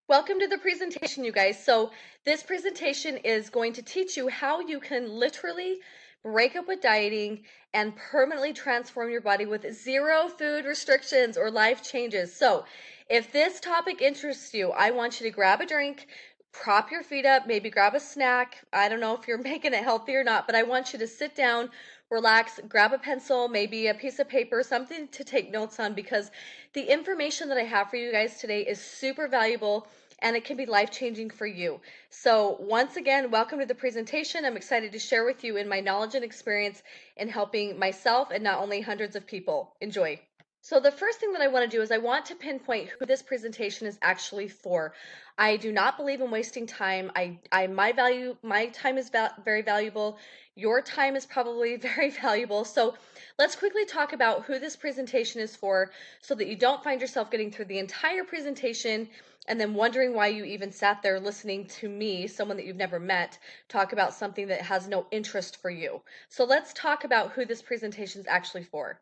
Welcome to the presentation, you guys. So this presentation is going to teach you how you can literally break up with dieting and permanently transform your body with zero food restrictions or life changes. So if this topic interests you, I want you to grab a drink, prop your feet up, maybe grab a snack. I don't know if you're making it healthy or not, but I want you to sit down, relax, grab a pencil, maybe a piece of paper, something to take notes on, because the information that I have for you guys today is super valuable and it can be life-changing for you. So once again, welcome to the presentation. I'm excited to share with you in my knowledge and experience in helping myself and not only hundreds of people. Enjoy. So the first thing that I want to do is I want to pinpoint who this presentation is actually for. I do not believe in wasting time. My time is very valuable. Your time is probably very valuable. So let's quickly talk about who this presentation is for so that you don't find yourself getting through the entire presentation and then wondering why you even sat there listening to me, someone that you've never met, talk about something that has no interest for you. So let's talk about who this presentation is actually for.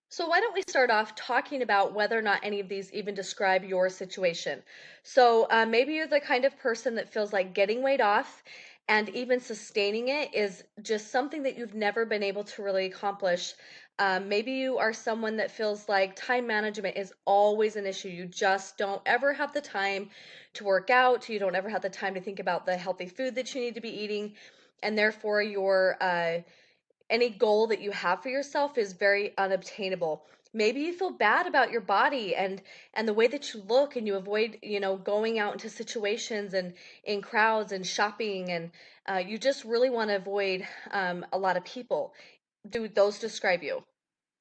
So why don't we start off talking about whether or not any of these even describe your situation. So maybe you're the kind of person that feels like getting weight off and even sustaining it is just something that you've never been able to really accomplish. Maybe you are someone that feels like time management is always an issue. You just don't ever have the time to work out. You don't ever have the time to think about the healthy food that you need to be eating. And therefore, any goal that you have for yourself is very unobtainable. Maybe you feel bad about your body and the way that you look, and you avoid, going out into situations and in crowds and shopping, and you just really want to avoid a lot of people. Do those describe you?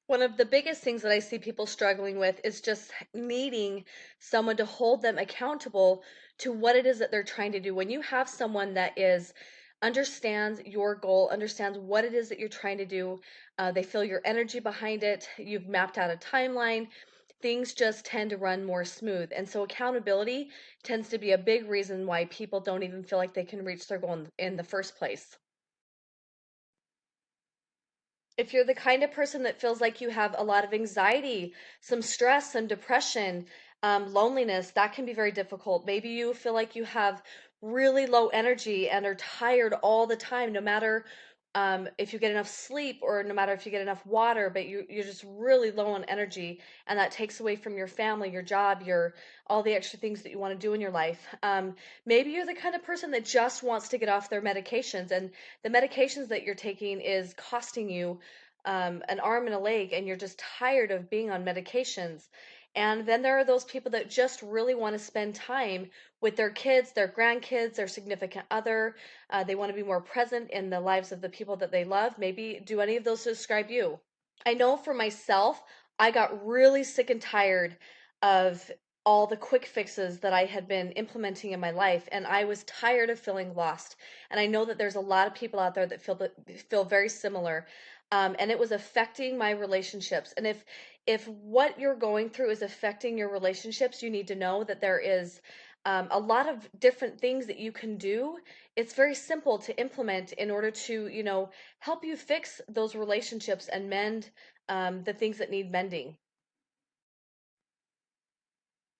One of the biggest things that I see people struggling with is just needing someone to hold them accountable to what it is that they're trying to do. When you have someone that is understands your goal, understands what it is that you're trying to do, they feel your energy behind it, you've mapped out a timeline, things just tend to run more smooth. And so accountability tends to be a big reason why people don't even feel like they can reach their goal in the first place. If you're the kind of person that feels like you have a lot of anxiety, some stress, some depression, loneliness, that can be very difficult. Maybe you feel like you have really low energy and are tired all the time, no matter if you get enough sleep or no matter if you get enough water, but you're just really low on energy, and that takes away from your family, your job, your all the extra things that you want to do in your life. Maybe you're the kind of person that just wants to get off their medications, and the medications that you're taking is costing you an arm and a leg, and you're just tired of being on medications. And then there are those people that just really want to spend time with their kids, their grandkids, their significant other. They want to be more present in the lives of the people that they love. Maybe do any of those describe you? I know for myself, I got really sick and tired of all the quick fixes that I had been implementing in my life, and I was tired of feeling lost. And I know that there's a lot of people out there that feel very similar, and it was affecting my relationships. And if what you're going through is affecting your relationships, you need to know that there is a lot of different things that you can do. It's very simple to implement in order to, help you fix those relationships and mend the things that need mending.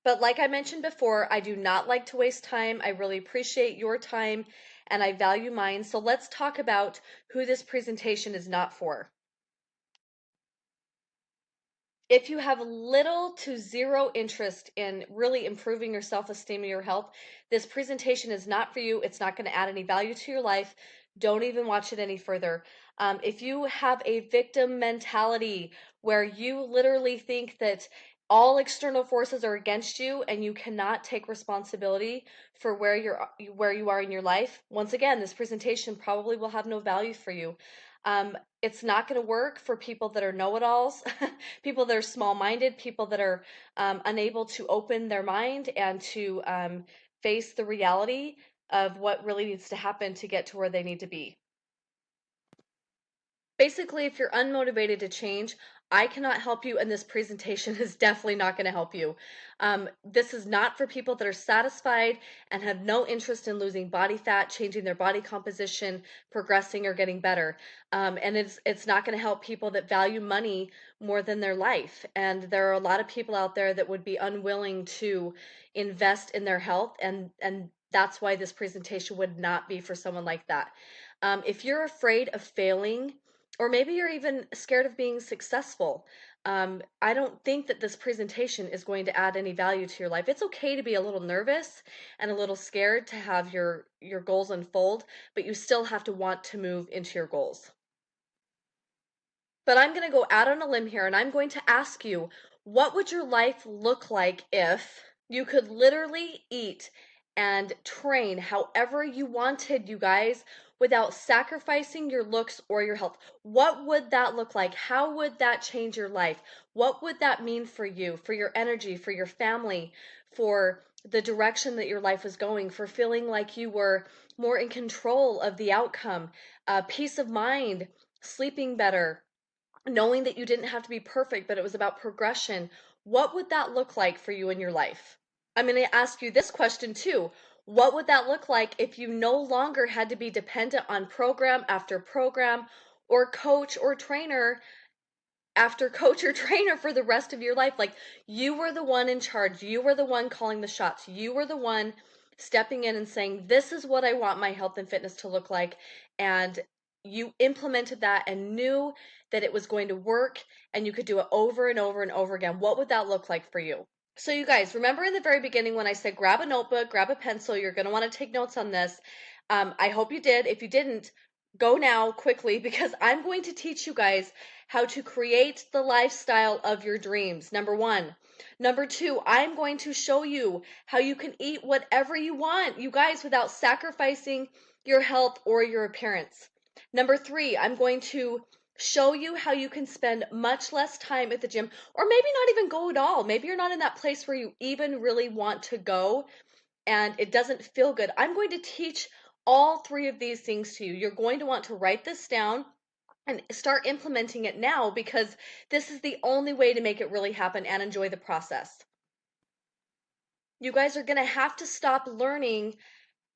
But like I mentioned before, I do not like to waste time. I really appreciate your time and I value mine. So let's talk about who this presentation is not for. If you have little to zero interest in really improving your self-esteem and your health, this presentation is not for you. It's not going to add any value to your life. Don't even watch it any further. If you have a victim mentality where you literally think that all external forces are against you and you cannot take responsibility for where you are in your life, once again, this presentation probably will have no value for you. It's not going to work for people that are know-it-alls, people that are small-minded, people that are unable to open their mind and to face the reality of what really needs to happen to get to where they need to be. Basically, if you're unmotivated to change, I cannot help you, and this presentation is definitely not going to help you. This is not for people that are satisfied and have no interest in losing body fat, changing their body composition, progressing, or getting better. And it's not going to help people that value money more than their life. And there are a lot of people out there that would be unwilling to invest in their health, and that's why this presentation would not be for someone like that. If you're afraid of failing, or maybe you're even scared of being successful, I don't think that this presentation is going to add any value to your life. It's okay to be a little nervous and a little scared to have your goals unfold, but you still have to want to move into your goals. But I'm going to go out on a limb here, and I'm going to ask you, what would your life look like if you could literally eat and train however you wanted, you guys, without sacrificing your looks or your health? What would that look like? How would that change your life? What would that mean for you, for your energy, for your family, for the direction that your life was going, for feeling like you were more in control of the outcome, peace of mind, sleeping better, knowing that you didn't have to be perfect, but it was about progression? What would that look like for you in your life? I'm going to ask you this question too. What would that look like if you no longer had to be dependent on program after program, or coach or trainer after coach or trainer for the rest of your life? Like, you were the one in charge. You were the one calling the shots. You were the one stepping in and saying, this is what I want my health and fitness to look like. And you implemented that and knew that it was going to work, and you could do it over and over and over again. What would that look like for you? So you guys, remember in the very beginning when I said grab a notebook, grab a pencil, you're going to want to take notes on this. I hope you did. If you didn't, go now quickly, because I'm going to teach you guys how to create the lifestyle of your dreams. Number one. Number two, I'm going to show you how you can eat whatever you want, you guys, without sacrificing your health or your appearance. Number three, I'm going to show you how you can spend much less time at the gym, or maybe not even go at all. Maybe you're not in that place where you even really want to go and it doesn't feel good. I'm going to teach all three of these things to you. You're going to want to write this down and start implementing it now, because this is the only way to make it really happen and enjoy the process. You guys are going to have to stop learning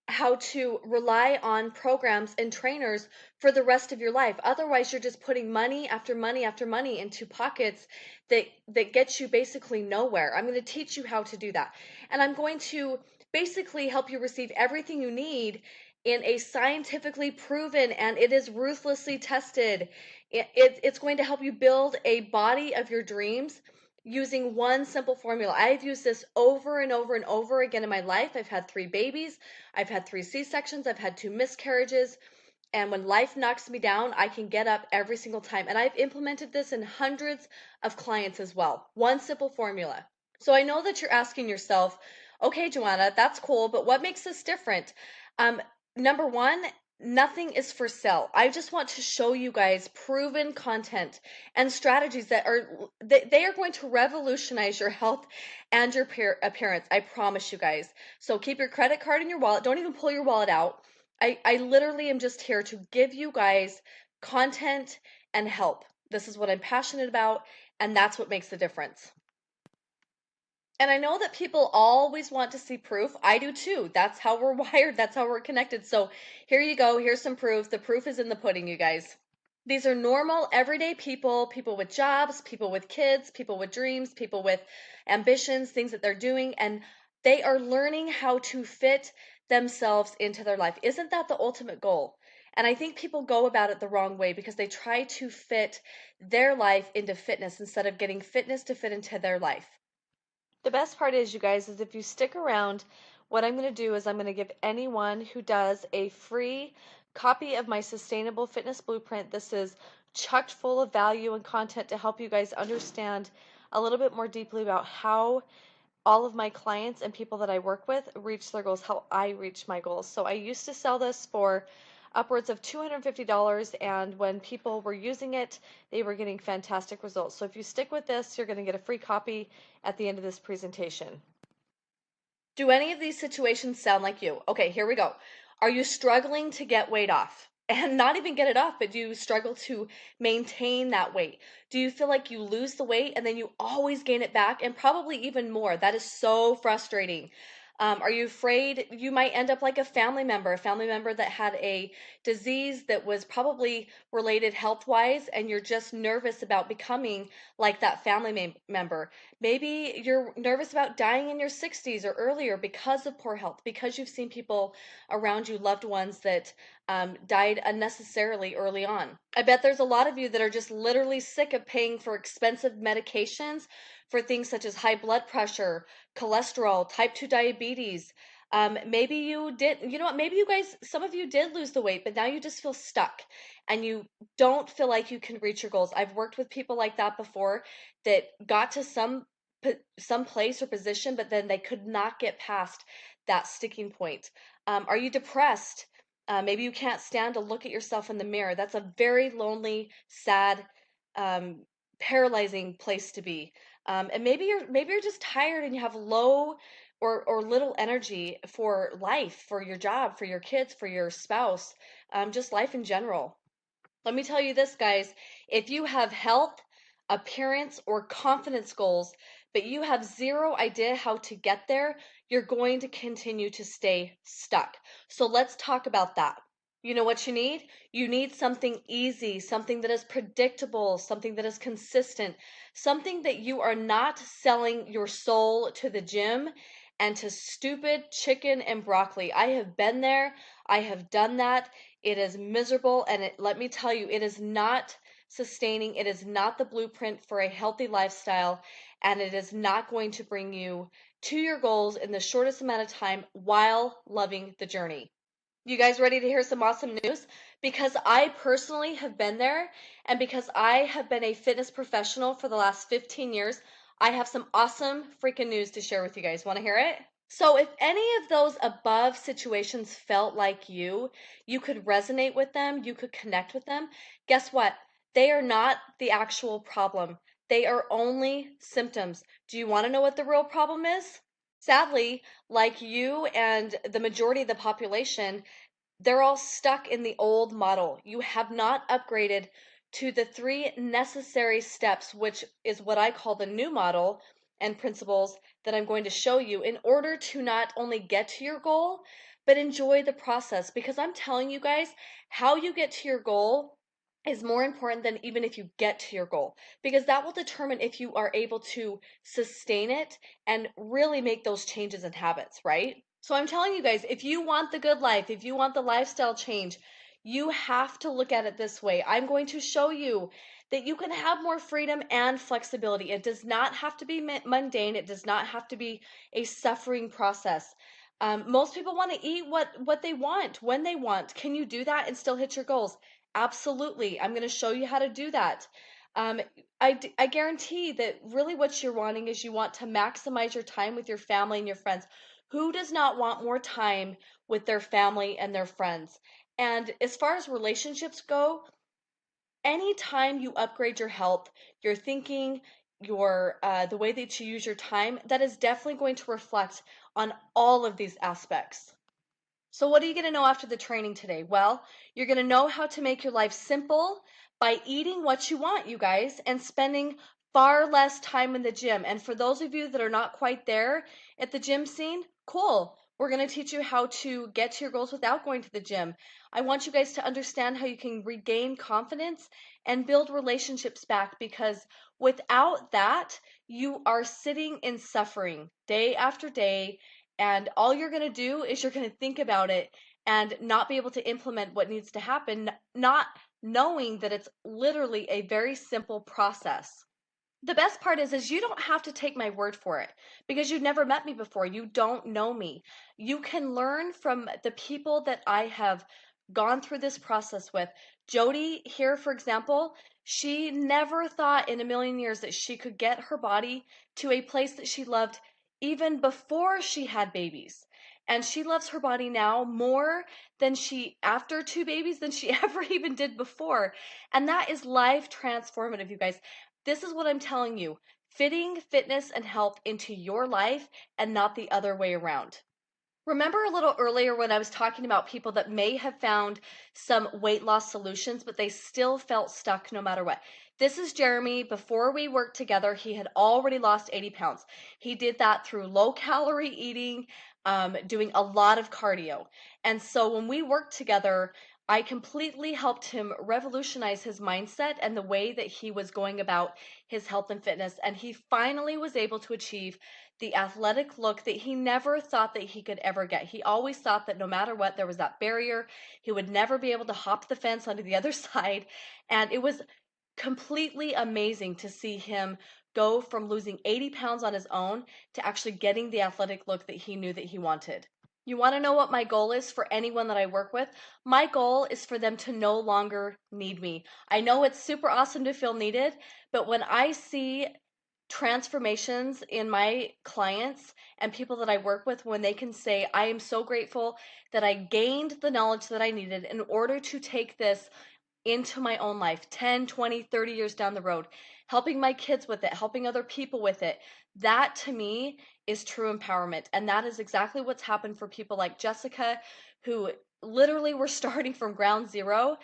how to rely on programs and trainers for the rest of your life. Otherwise, you're just putting money after money after money into pockets that get you basically nowhere. I'm going to teach you how to do that. And I'm going to basically help you receive everything you need in a scientifically proven, and it is ruthlessly tested. It's going to help you build a body of your dreams using one simple formula. I've used this over and over and over again in my life. I've had 3 babies. I've had 3 C-sections. I've had 2 miscarriages. And when life knocks me down, I can get up every single time. And I've implemented this in hundreds of clients as well. One simple formula. So I know that you're asking yourself, okay, Joanna, that's cool, but what makes this different? Number one, nothing is for sale. I just want to show you guys proven content and strategies that they are going to revolutionize your health and your appearance. I promise you guys. So keep your credit card in your wallet. Don't even pull your wallet out. I literally am just here to give you guys content and help. This is what I'm passionate about, and that's what makes the difference. And I know that people always want to see proof. I do too. That's how we're wired. That's how we're connected. So here you go. Here's some proof. The proof is in the pudding, you guys. These are normal, everyday people, people with jobs, people with kids, people with dreams, people with ambitions, things that they're doing, and they are learning how to fit themselves into their life. Isn't that the ultimate goal? And I think people go about it the wrong way, because they try to fit their life into fitness instead of getting fitness to fit into their life. The best part is, you guys, is if you stick around, what I'm going to do is I'm going to give anyone who does a free copy of my Sustainable Fitness Blueprint. This is chocked full of value and content to help you guys understand a little bit more deeply about how all of my clients and people that I work with reach their goals, how I reach my goals. So I used to sell this for upwards of $250, and when people were using it, they were getting fantastic results. So if you stick with this, you're going to get a free copy at the end of this presentation. Do any of these situations sound like you? Okay, here we go. Are you struggling to get weight off? and not even get it off, but do you struggle to maintain that weight? Do you feel like you lose the weight and then you always gain it back and probably even more? That is so frustrating. Are you afraid you might end up like a family member that had a disease that was probably related health wise, and you're just nervous about becoming like that family member? Maybe you're nervous about dying in your 60s or earlier because of poor health, because you've seen people around you, loved ones that died unnecessarily early on. I bet there's a lot of you that are just literally sick of paying for expensive medications for things such as high blood pressure, cholesterol, type 2 diabetes. Maybe you did, you know what, maybe you guys, some of you did lose the weight, but now you just feel stuck and you don't feel like you can reach your goals. I've worked with people like that before that got to some place or position, but then they could not get past that sticking point. Are you depressed? Maybe you can't stand to look at yourself in the mirror. That's a very lonely, sad, um, paralyzing place to be. And maybe you're just tired and you have low or little energy for life, for your job, for your kids, for your spouse, just life in general. Let me tell you this, guys. If you have health, appearance, or confidence goals, but you have zero idea how to get there, you're going to continue to stay stuck. So let's talk about that. You know what you need? You need something easy, something that is predictable, something that is consistent, something that you are not selling your soul to the gym and to stupid chicken and broccoli. I have been there. I have done that. It is miserable, and let me tell you, it is not sustaining. It is not the blueprint for a healthy lifestyle, and it is not going to bring you to your goals in the shortest amount of time while loving the journey. You guys ready to hear some awesome news? Because I personally have been there, and because I have been a fitness professional for the last 15 years, I have some awesome freaking news to share with you guys. Want to hear it? So, if any of those above situations felt like you could resonate with them, you could connect with them, guess what? They are not the actual problem. They are only symptoms. Do you want to know what the real problem is? Sadly, like you and the majority of the population, they're all stuck in the old model. You have not upgraded to the three necessary steps, which is what I call the new model and principles that I'm going to show you in order to not only get to your goal, but enjoy the process. Because I'm telling you guys, how you get to your goal is more important than even if you get to your goal, because that will determine if you are able to sustain it and really make those changes in habits, right? So I'm telling you guys, if you want the good life, if you want the lifestyle change, you have to look at it this way. I'm going to show you that you can have more freedom and flexibility. It does not have to be mundane. It does not have to be a suffering process. Most people want to eat what they want when they want. Can you do that and still hit your goals? Absolutely. I'm going to show you how to do that. Um, I guarantee that really what you're wanting is you want to maximize your time with your family and your friends. Who does not want more time with their family and their friends? And as far as relationships go, anytime you upgrade your health, your thinking, your the way that you use your time, that is definitely going to reflect on all of these aspects. So, what are you going to know after the training today? Well, you're going to know how to make your life simple by eating what you want, you guys, and spending far less time in the gym. And for those of you that are not quite there at the gym scene, cool. We're going to teach you how to get to your goals without going to the gym. I want you guys to understand how you can regain confidence and build relationships back, because without that, you are sitting in suffering day after day, and all you're going to do is you're going to think about it and not be able to implement what needs to happen, not knowing that it's literally a very simple process. The best part is you don't have to take my word for it, because you've never met me before. You don't know me. You can learn from the people that I have gone through this process with. Jody here, for example, she never thought in a million years that she could get her body to a place that she loved even before she had babies. And she loves her body now more than she, after two babies, than she ever even did before. And that is life transformative, you guys. This is what I'm telling you: fitting fitness and health into your life and not the other way around. Remember a little earlier when I was talking about people that may have found some weight loss solutions, but they still felt stuck no matter what? This is Jeremy. Before we worked together, he had already lost 80 pounds. He did that through low calorie eating, doing a lot of cardio. And so when we worked together, I completely helped him revolutionize his mindset and the way that he was going about his health and fitness. And he finally was able to achieve the athletic look that he never thought that he could ever get. He always thought that no matter what, there was that barrier. He would never be able to hop the fence onto the other side. And it was completely amazing to see him go from losing 80 pounds on his own to actually getting the athletic look that he knew that he wanted. You want to know what my goal is for anyone that I work with? My goal is for them to no longer need me. I know it's super awesome to feel needed, but when I see transformations in my clients and people that I work with, when they can say, I am so grateful that I gained the knowledge that I needed in order to take this into my own life 10, 20, 30 years down the road, helping my kids with it, helping other people with it. That to me is true empowerment. And that is exactly what's happened for people like Jessica, who literally were starting from ground zero.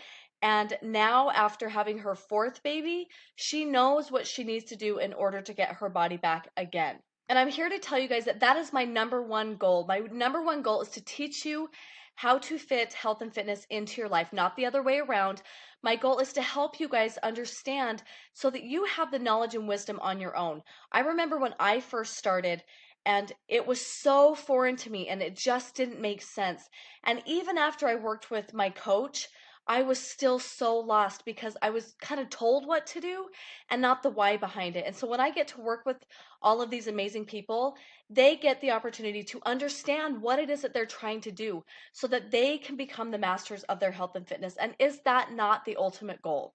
And now, after having her fourth baby, she knows what she needs to do in order to get her body back again. And I'm here to tell you guys that that is my number one goal. My number one goal is to teach you how to fit health and fitness into your life, not the other way around. My goal is to help you guys understand so that you have the knowledge and wisdom on your own. I remember when I first started, and it was so foreign to me and it just didn't make sense. And even after I worked with my coach, I was still so lost because I was kind of told what to do and not the why behind it. And so when I get to work with all of these amazing people, they get the opportunity to understand what it is that they're trying to do so that they can become the masters of their health and fitness. And is that not the ultimate goal?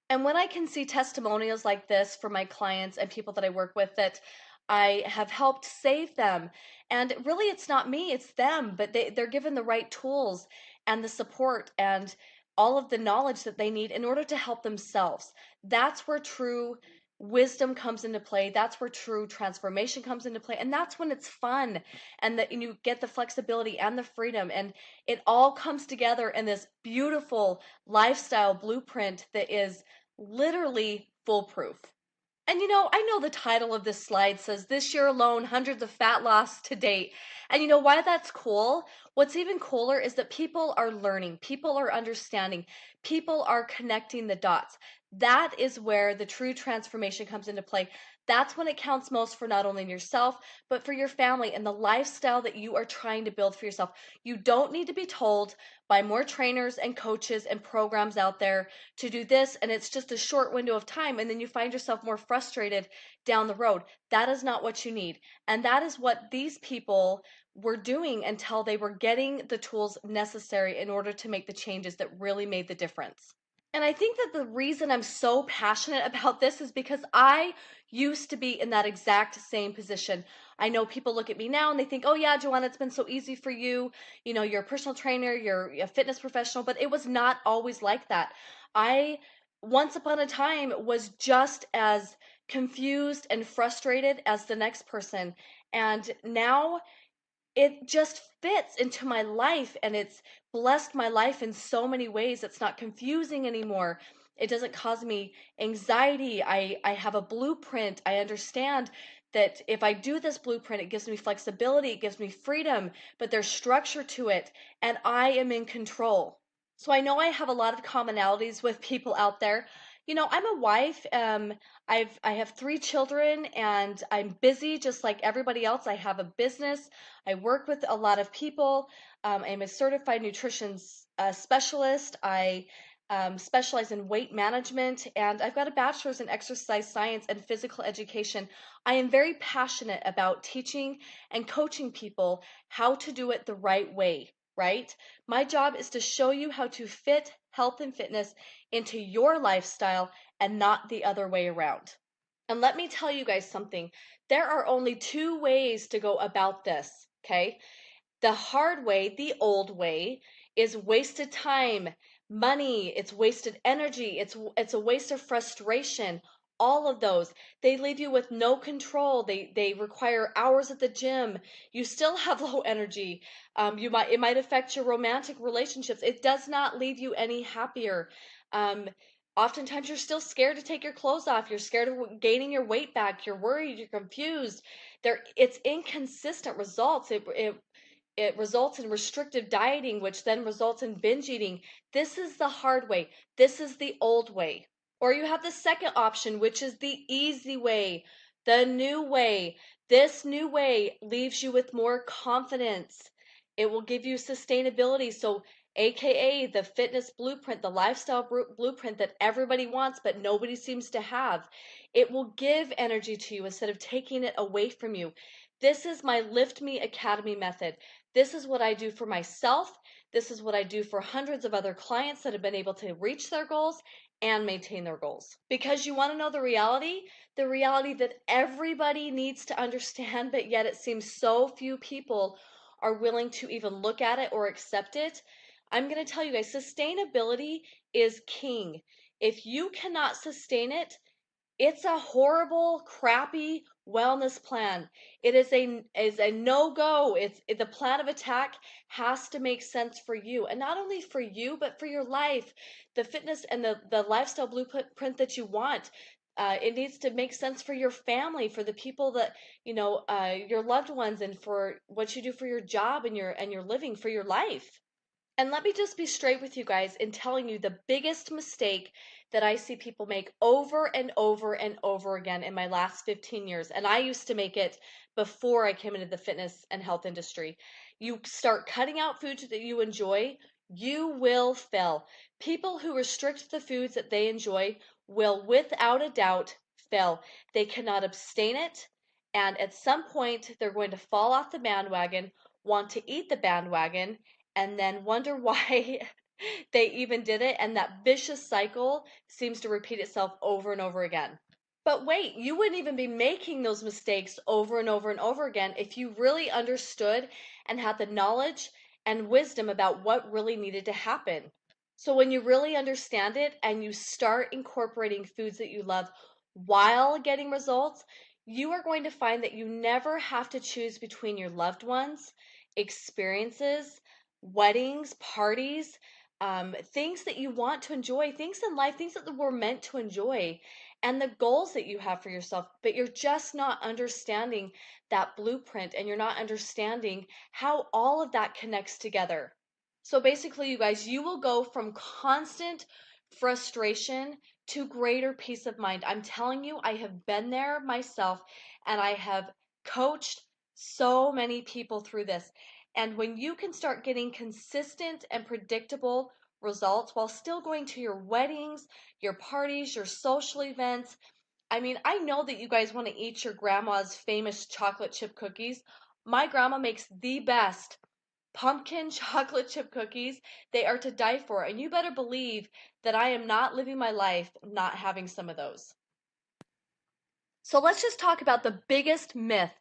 And when I can see testimonials like this from my clients and people that I work with that I have helped save them, and really it's not me, it's them, but they're given the right tools and the support and all of the knowledge that they need in order to help themselves. That's where true wisdom comes into play. That's where true transformation comes into play. And that's when it's fun and that you get the flexibility and the freedom. And it all comes together in this beautiful lifestyle blueprint that is literally foolproof. And I know the title of this slide says this year alone, hundreds of fat loss to date. And you know why that's cool? What's even cooler is that people are learning, people are understanding, people are connecting the dots. That is where the true transformation comes into play. That's when it counts most for not only yourself, but for your family and the lifestyle that you are trying to build for yourself. You don't need to be told by more trainers and coaches and programs out there to do this, and it's just a short window of time, and then you find yourself more frustrated down the road. That is not what you need. And that is what these people were doing until they were getting the tools necessary in order to make the changes that really made the difference. And I think that the reason I'm so passionate about this is because I used to be in that exact same position. I know people look at me now and they think, oh, yeah, Joanna, it's been so easy for you. You're a personal trainer, you're a fitness professional, but it was not always like that. I, once upon a time, was just as confused and frustrated as the next person. And now it just fits into my life and it's blessed my life in so many ways. It's not confusing anymore. It doesn't cause me anxiety. I have a blueprint. I understand that if I do this blueprint, it gives me flexibility, it gives me freedom, but there's structure to it, and I am in control. So I know I have a lot of commonalities with people out there. I'm a wife. I have three children, and I'm busy just like everybody else. I have a business. I work with a lot of people. I'm a certified nutrition specialist. I specialize in weight management, and I've got a bachelor's in exercise science and physical education. I am very passionate about teaching and coaching people how to do it the right way, right? My job is to show you how to fit health and fitness into your lifestyle and not the other way around. And let me tell you guys something. There are only two ways to go about this, okay? The hard way, the old way, is wasted time, money, it's wasted energy, it's a waste of frustration. all of those. They leave you with no control. They require hours at the gym. You still have low energy. It might affect your romantic relationships. It does not leave you any happier. Um, Oftentimes you're still scared to take your clothes off. You're scared of gaining your weight back. You're worried. You're confused. It's inconsistent results. It results in restrictive dieting, which then results in binge eating. This is the hard way. This is the old way. Or you have the second option, which is the easy way, the new way. This new way leaves you with more confidence. It will give you sustainability. So, AKA the fitness blueprint, the lifestyle blueprint that everybody wants, but nobody seems to have. It will give energy to you instead of taking it away from you. This is my Lift Me Academy method. This is what I do for myself. This is what I do for hundreds of other clients that have been able to reach their goals and maintain their goals. Because you want to know the reality that everybody needs to understand, but yet it seems so few people are willing to even look at it or accept it. I'm going to tell you guys, sustainability is king. If you cannot sustain it, it's a horrible, crappy wellness plan. It is a no-go. The plan of attack has to make sense for you, and not only for you, but for your life, the fitness and the lifestyle blueprint that you want. It needs to make sense for your family, for the people that your loved ones, and for what you do for your job and your living, for your life. And let me just be straight with you guys in telling you the biggest mistake that I see people make over and over and over again in my last 15 years. And I used to make it before I came into the fitness and health industry. You start cutting out foods that you enjoy, you will fail. People who restrict the foods that they enjoy will, without a doubt, fail. They cannot abstain it. And at some point, they're going to fall off the bandwagon, want to eat the bandwagon, and then wonder why they even did it. And that vicious cycle seems to repeat itself over and over again. But wait, you wouldn't even be making those mistakes over and over and over again if you really understood and had the knowledge and wisdom about what really needed to happen. So when you really understand it and you start incorporating foods that you love while getting results, you are going to find that you never have to choose between your loved ones, experiences, weddings, parties, things that you want to enjoy, things in life, things that we're meant to enjoy, and the goals that you have for yourself. But you're just not understanding that blueprint, and you're not understanding how all of that connects together. So basically, you guys, you will go from constant frustration to greater peace of mind. I'm telling you, I have been there myself, and I have coached so many people through this. And when you can start getting consistent and predictable results while still going to your weddings, your parties, your social events. I mean, I know that you guys want to eat your grandma's famous chocolate chip cookies. My grandma makes the best pumpkin chocolate chip cookies. They are to die for. And you better believe that I am not living my life not having some of those. So let's just talk about the biggest myth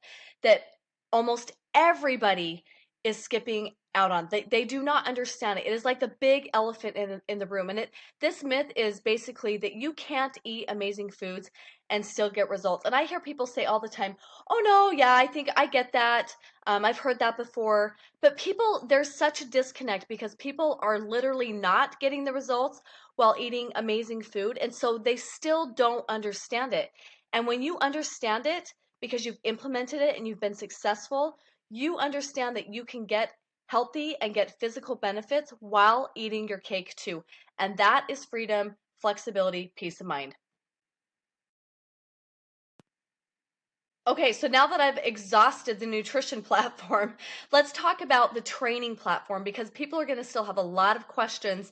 that almost everybody is skipping out on. They do not understand it. It is like the big elephant in the room. And this myth is basically that you can't eat amazing foods and still get results. And I hear people say all the time, oh no, yeah, I think I get that. I've heard that before. But there's such a disconnect because people are literally not getting the results while eating amazing food. And so they still don't understand it. And when you understand it, because you've implemented it and you've been successful, you understand that you can get healthy and get physical benefits while eating your cake too. And that is freedom, flexibility, peace of mind. Okay, so now that I've exhausted the nutrition platform, let's talk about the training platform, because people are going to still have a lot of questions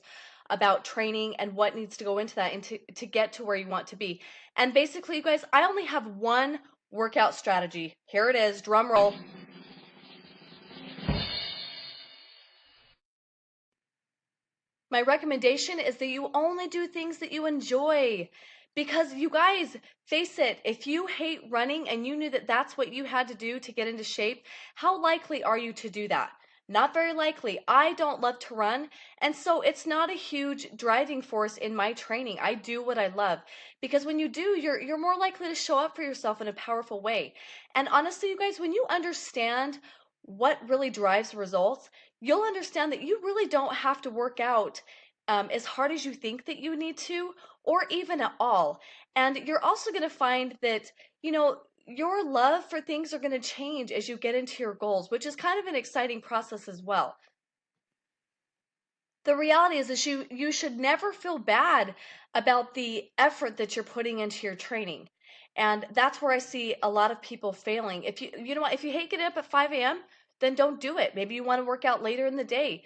about training and what needs to go into that and to get to where you want to be. And basically, you guys, I only have one workout strategy. Here it is, drum roll. My recommendation is that you only do things that you enjoy. Because you guys, face it, if you hate running and you knew that that's what you had to do to get into shape, how likely are you to do that? Not very likely. I don't love to run, and so it's not a huge driving force in my training. I do what I love because when you do, you're more likely to show up for yourself in a powerful way. And honestly, you guys, when you understand what really drives results, you'll understand that you really don't have to work out as hard as you think that you need to, or even at all. And you're also going to find that, your love for things are going to change as you get into your goals, which is kind of an exciting process as well. The reality is you should never feel bad about the effort that you're putting into your training. And that's where I see a lot of people failing. If you know what, if you hate getting up at 5 a.m., then don't do it. Maybe you want to work out later in the day.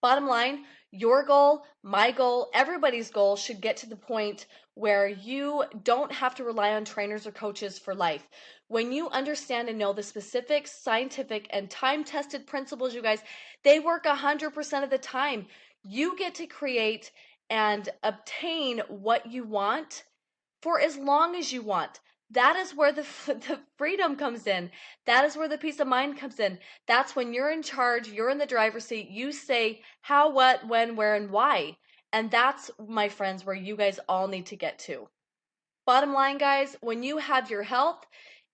Bottom line, your goal, my goal, everybody's goal should get to the point where you don't have to rely on trainers or coaches for life. When you understand and know the specific scientific and time-tested principles, you guys, they work 100% of the time. You get to create and obtain what you want for as long as you want. That is where the freedom comes in. That is where the peace of mind comes in. That's when you're in charge, you're in the driver's seat. You say how, what, when, where, and why. And that's, my friends, where you guys all need to get to. Bottom line, guys, when you have your health,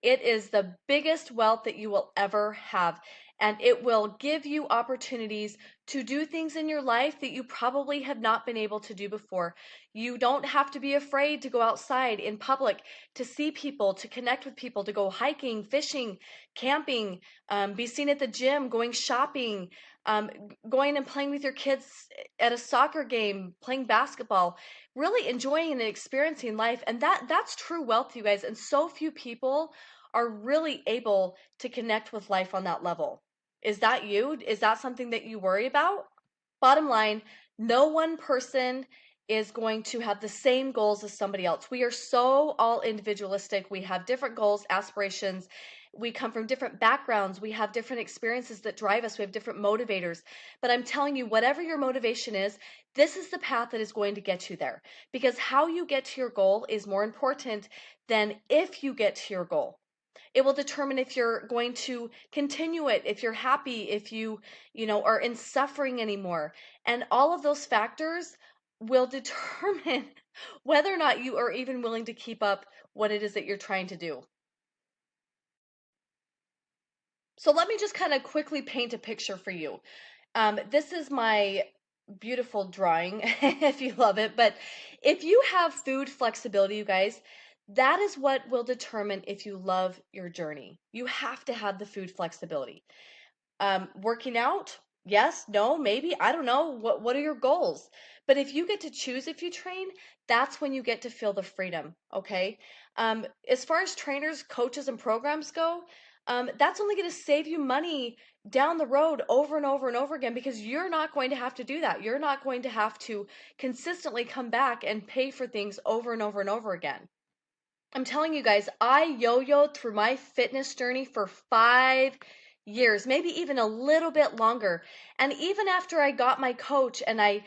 it is the biggest wealth that you will ever have. And it will give you opportunities to do things in your life that you probably have not been able to do before. You don't have to be afraid to go outside in public, to see people, to connect with people, to go hiking, fishing, camping, be seen at the gym, going shopping, going and playing with your kids at a soccer game, playing basketball, really enjoying and experiencing life. And that's true wealth, you guys. And so few people are really able to connect with life on that level. Is that you? Is that something that you worry about? Bottom line, no one person is going to have the same goals as somebody else. We are so all individualistic. We have different goals, aspirations. We come from different backgrounds. We have different experiences that drive us. We have different motivators. But I'm telling you, whatever your motivation is, this is the path that is going to get you there. Because how you get to your goal is more important than if you get to your goal. It will determine if you're going to continue it, if you're happy, if you are in suffering anymore. And all of those factors will determine whether or not you are even willing to keep up what it is that you're trying to do. So let me just kind of quickly paint a picture for you. This is my beautiful drawing, if you love it. But if you have food flexibility, you guys, that is what will determine if you love your journey. You have to have the food flexibility. Working out, yes, no, maybe, I don't know. What are your goals? But if you get to choose if you train, that's when you get to feel the freedom, okay? As far as trainers, coaches, and programs go, that's only going to save you money down the road over and over and over again because you're not going to have to do that. You're not going to have to consistently come back and pay for things over and over and over again. I'm telling you guys, I yo-yoed through my fitness journey for 5 years, maybe even a little bit longer. And even after I got my coach and I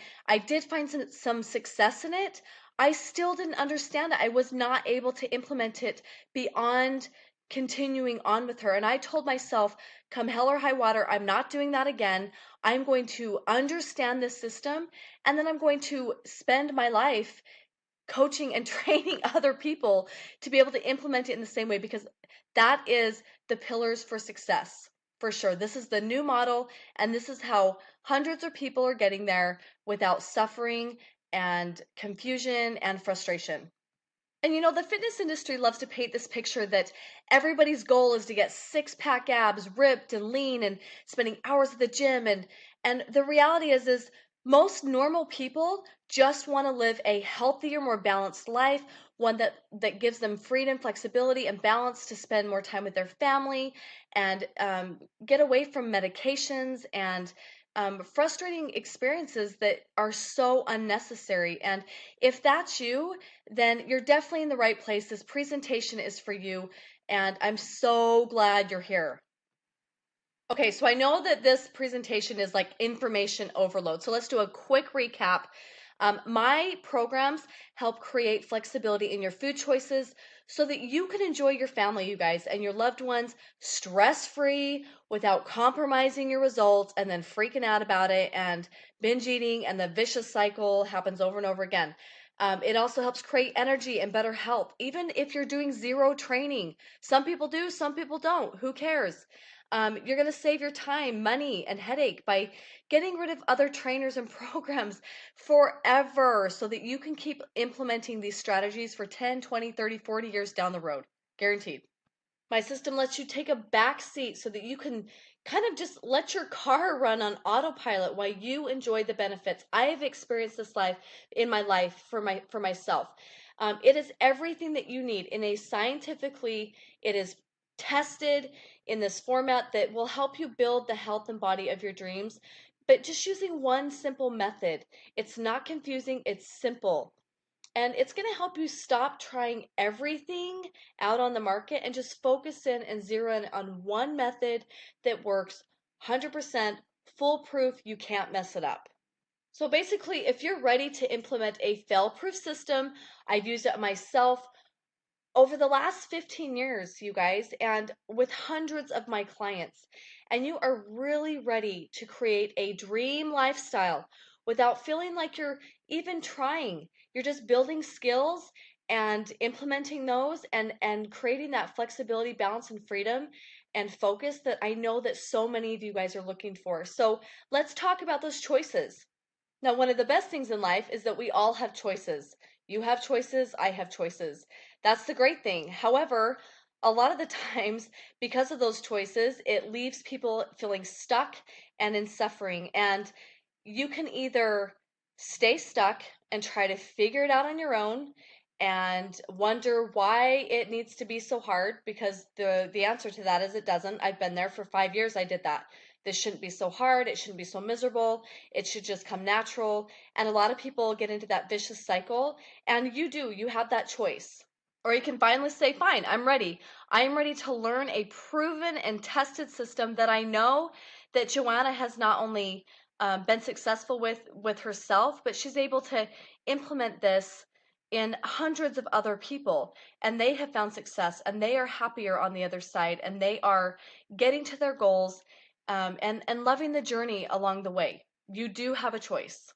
did find some success in it, I still didn't understand it. I was not able to implement it beyond continuing on with her. And I told myself, come hell or high water, I'm not doing that again. I'm going to understand this system, and then I'm going to spend my life coaching and training other people to be able to implement it in the same way, because that is the pillars for success for sure. This is the new model, and this is how hundreds of people are getting there without suffering and confusion and frustration. And the fitness industry loves to paint this picture that everybody's goal is to get six-pack abs, ripped and lean, and spending hours at the gym. And the reality is most normal people just want to live a healthier, more balanced life, one that gives them freedom, flexibility, and balance to spend more time with their family and get away from medications and frustrating experiences that are so unnecessary. And if that's you, then you're definitely in the right place. This presentation is for you, and I'm so glad you're here. Okay, so I know that this presentation is like information overload. So let's do a quick recap. My programs help create flexibility in your food choices, so that you can enjoy your family, you guys, and your loved ones stress-free without compromising your results and then freaking out about it and binge eating, and the vicious cycle happens over and over again. It also helps create energy and better health, even if you're doing zero training. Some people do, some people don't. Who cares? You're going to save your time, money, and headache by getting rid of other trainers and programs forever so that you can keep implementing these strategies for 10, 20, 30, 40 years down the road. Guaranteed. My system lets you take a back seat so that you can kind of just let your car run on autopilot while you enjoy the benefits. I have experienced this life in my life for myself. It is everything that you need in a scientifically, it is tested in this format that will help you build the health and body of your dreams, but just using one simple method. It's not confusing, it's simple. And it's going to help you stop trying everything out on the market and just focus in and zero in on one method that works 100% foolproof. You can't mess it up. So basically, if you're ready to implement a fail-proof system, I've used it myself over the last 15 years, you guys, and with hundreds of my clients, and you are really ready to create a dream lifestyle without feeling like you're even trying. You're just building skills and implementing those and creating that flexibility, balance, and freedom and focus that I know that so many of you guys are looking for. So let's talk about those choices. Now, one of the best things in life is that we all have choices. You have choices, I have choices. That's the great thing. However, a lot of the times, because of those choices, it leaves people feeling stuck and in suffering. And you can either stay stuck and try to figure it out on your own and wonder why it needs to be so hard, because the answer to that is it doesn't. I've been there for 5 years. I did that. This shouldn't be so hard. It shouldn't be so miserable. It should just come natural. And a lot of people get into that vicious cycle, and you have that choice. Or you can finally say, fine, I'm ready. I'm ready to learn a proven and tested system that I know that Joanna has not only been successful with herself, but she's able to implement this in hundreds of other people, and they have found success, and they are happier on the other side, and they are getting to their goals, and loving the journey along the way. You do have a choice.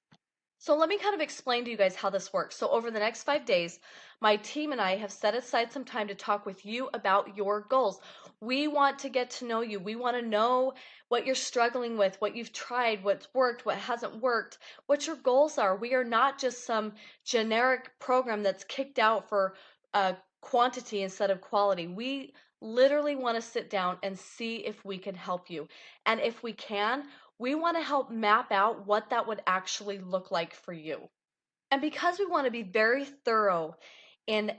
So let me kind of explain to you guys how this works. So over the next 5 days, my team and I have set aside some time to talk with you about your goals. We want to get to know you. We want to know what you're struggling with, what you've tried, what's worked, what hasn't worked, what your goals are. We are not just some generic program that's kicked out for quantity instead of quality. We literally want to sit down and see if we can help you. And if we can, we want to help map out what that would actually look like for you. And because we want to be very thorough in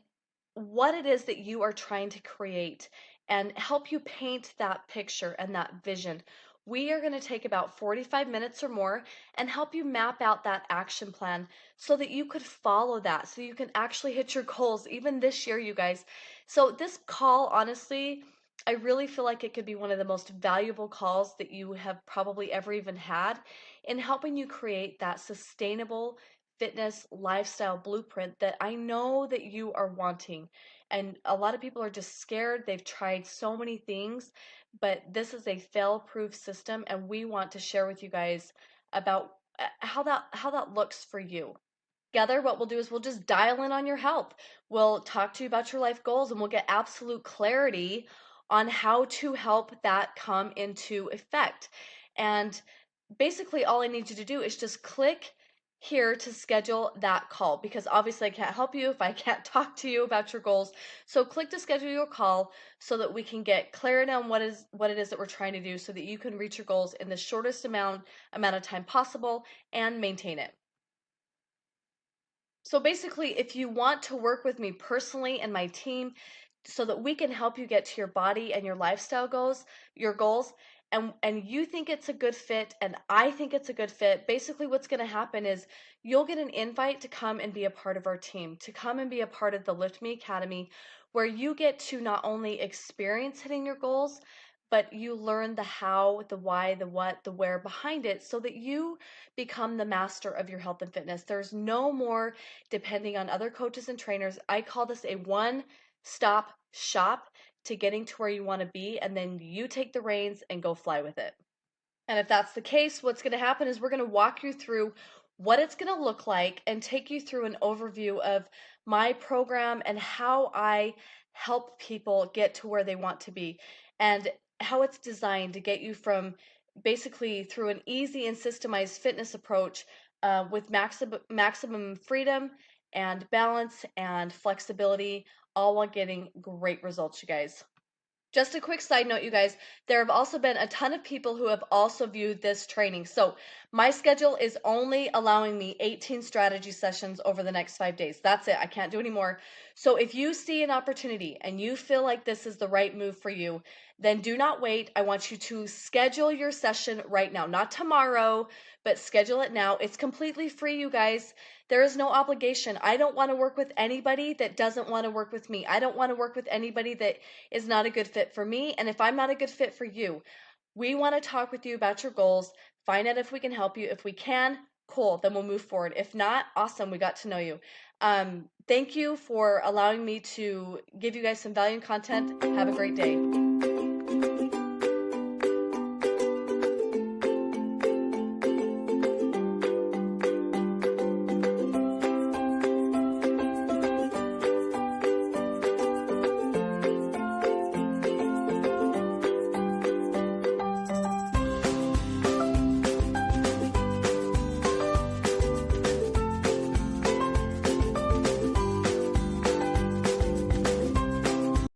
what it is that you are trying to create and help you paint that picture and that vision, we are going to take about 45 minutes or more and help you map out that action plan so that you could follow that, so you can actually hit your goals even this year, you guys. So this call, honestly, I really feel like it could be one of the most valuable calls that you have probably ever even had in helping you create that sustainable fitness lifestyle blueprint that I know that you are wanting. And a lot of people are just scared. They've tried so many things, but this is a fail-proof system, and we want to share with you guys about how that looks for you. Together, what we'll do is we'll just dial in on your health. We'll talk to you about your life goals, and we'll get absolute clarity on how to help that come into effect. And basically, all I need you to do is just click here to schedule that call, because obviously I can't help you if I can't talk to you about your goals. So click to schedule your call so that we can get clarity on what it is that we're trying to do so that you can reach your goals in the shortest amount of time possible and maintain it. So basically, if you want to work with me personally and my team so that we can help you get to your body and your lifestyle goals, your goals, and you think it's a good fit and I think it's a good fit, basically what's going to happen is you'll get an invite to come and be a part of our team, to come and be a part of the Lift Me Academy, where you get to not only experience hitting your goals, but you learn the how, the why, the what, the where behind it so that you become the master of your health and fitness. There's no more depending on other coaches and trainers. I call this a one stop, shop to getting to where you want to be, and then you take the reins and go fly with it. And if that's the case, what's going to happen is we're going to walk you through what it's going to look like and take you through an overview of my program and how I help people get to where they want to be, and how it's designed to get you from basically through an easy and systemized fitness approach with maximum freedom and balance and flexibility, all while getting great results, you guys. Just a quick side note, you guys, there have also been a ton of people who have also viewed this training. So my schedule is only allowing me 18 strategy sessions over the next 5 days. That's it. I can't do any more. So if you see an opportunity and you feel like this is the right move for you, then do not wait. I want you to schedule your session right now, not tomorrow, but schedule it now. It's completely free, you guys. There is no obligation. I don't want to work with anybody that doesn't want to work with me. I don't want to work with anybody that is not a good fit for me. And if I'm not a good fit for you, we want to talk with you about your goals, find out if we can help you. If we can, cool, then we'll move forward. If not, awesome, we got to know you. Thank you for allowing me to give you guys some value and content. Have a great day.